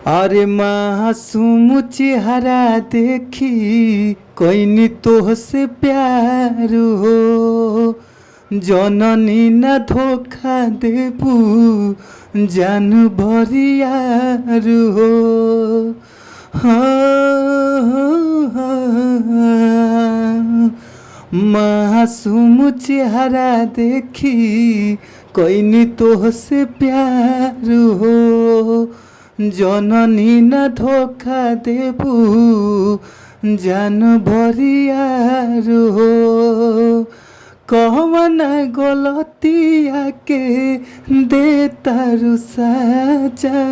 अरे मासूम चेहरा देखी कोई तोहसे प्यार हो। जननी न धोखा देबू जान भरियार हो। मासूम चेहरा देखी कोई तोहसे प्यार हो। जननी न धोखा देबू जान भरियार हो। कौन गलतिया के दे तारू साजा।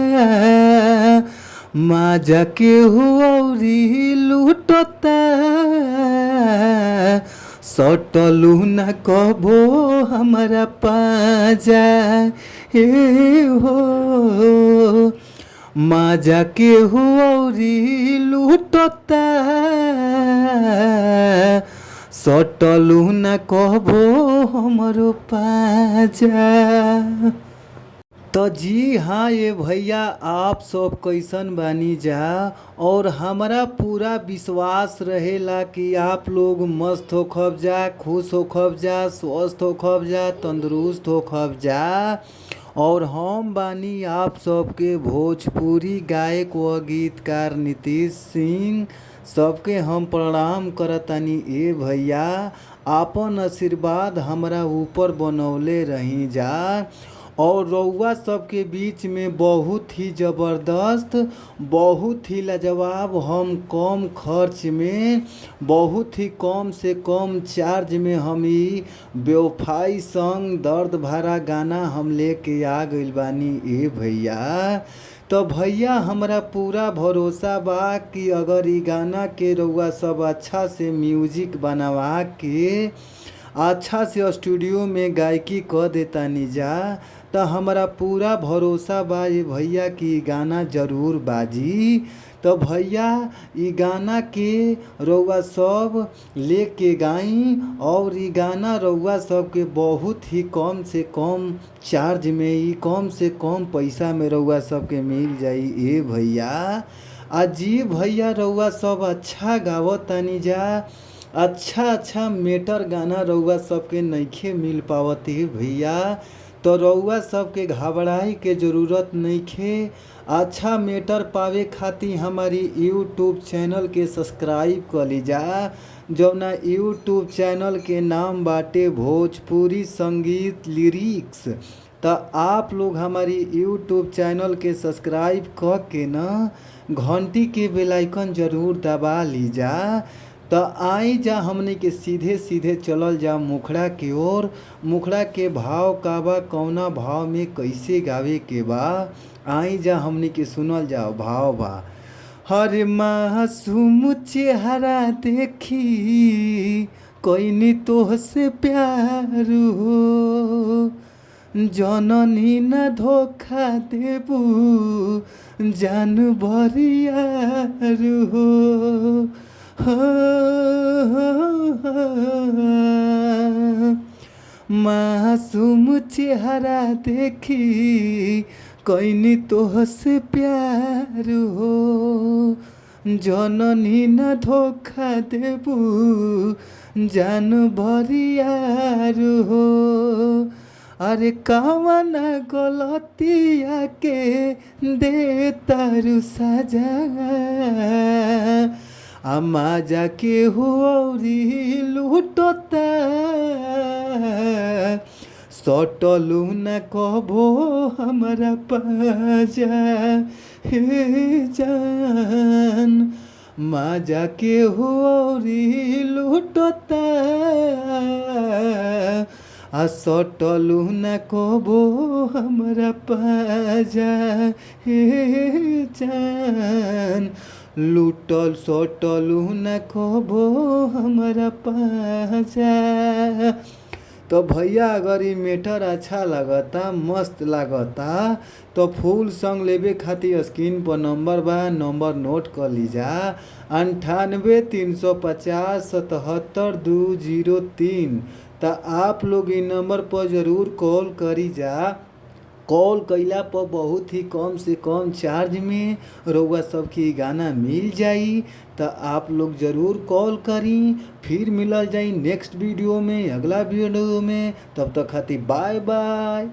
माजा के हुरी लूटता सटलू न कबो हमारा पाजा। ए हो माजा के हुरी लूटता सटलू न कहबो हमरो पाजा। तो जी हाँ ये भैया, आप सब कैसन बानी जा। और हमारा पूरा विश्वास रहेला कि आप लोग मस्त हो खब जा, खुश हो खब जा, स्वस्थ हो खब जा, तंदुरुस्त हो खब जा। और हम बानी आप सबके भोजपुरी गायक व गीतकार नीतीश सिंह। सबके हम प्रणाम करतानी। ए भैया, आपन आशीर्वाद हमरा ऊपर बनौले रही जा। और रउआ सबके बीच में बहुत ही ज़बरदस्त, बहुत ही लाजवाब, हम कम खर्च में, बहुत ही कम से कम चार्ज में हम ई बेवफाई सॉन्ग दर्द भरा गाना हम लेके आ गइल बानी। ए भैया, तो भैया हमरा पूरा भरोसा बा कि अगर ई गाना के रउआ सब अच्छा से म्यूजिक बनवा के अच्छा से स्टूडियो में गायकी कर देतानी जा, तो हमारा पूरा भरोसा बा ये भैया कि गाना जरूर बाजी। तो भैया ई गाना के रउआ सब लेके गाई और ई गाना रउआ सब के बहुत ही कम से कम चार्ज में, ई कम से कम पैसा में रउआ सब के मिल जाई। ए भैया अजी भैया, रउआ सब अच्छा गावतानी जा। अच्छा मेटर गाना रउआ सबके नइखे मिल पावत है भैया। तो रउआ सबके घबराई के ज़रूरत नइखे। अच्छा मेटर पावे खातिर हमारी यूट्यूब चैनल के सब्सक्राइब कर लीजा, जौना यूट्यूब चैनल के नाम बाटे भोजपुरी संगीत लिरिक्स। तो आप लोग हमारी यूट्यूब चैनल के सब्सक्राइब कर के न घंटी के बेल आइकन ज़रूर दबा लीजा। तो आई जा हमने के सीधे सीधे चलल जा मुखड़ा के ओर। मुखड़ा के भाव का बा, कौना भाव में कैसे गावे के बा, आई जा हमने के सुनल जाओ। भाव बा, हर मासूम चेहरा देखी कोई तोहसे प्यार हो। जननी न धोखा देबू जान भरियार हो। मासूम चेहरा देखी कोई तोहसे प्यार हो। जननी न धोखा देबू जान भरियार हो। अरे कौन गलतिया के दे तारू साजा। माजा के हुरी लूटता सटलू न कबो हमारा पाजा। हे जान माजा के हुरी लूटता सटलू न कबो हमारा पाजा। हे जान लूटल सटलू न कबो हमारा पाजा। तो भैया अगर ये मेटर अच्छा लगता, मस्त लगता, तो फुल सॉन्ग लेवे खातिर स्क्रीन पर नंबर बा, नंबर नोट कर लीजा। 98 350 77 203। तो आप लोग इन नंबर पर ज़रूर कॉल करी जा। कॉल कइला पर बहुत ही कम से कम चार्ज में रउआ सबके इ गाना मिल जाई। तो आप लोग ज़रूर कॉल करी। फिर मिलल जाई नेक्स्ट वीडियो में, अगला वीडियो में। तब तक खातिर बाय बाय।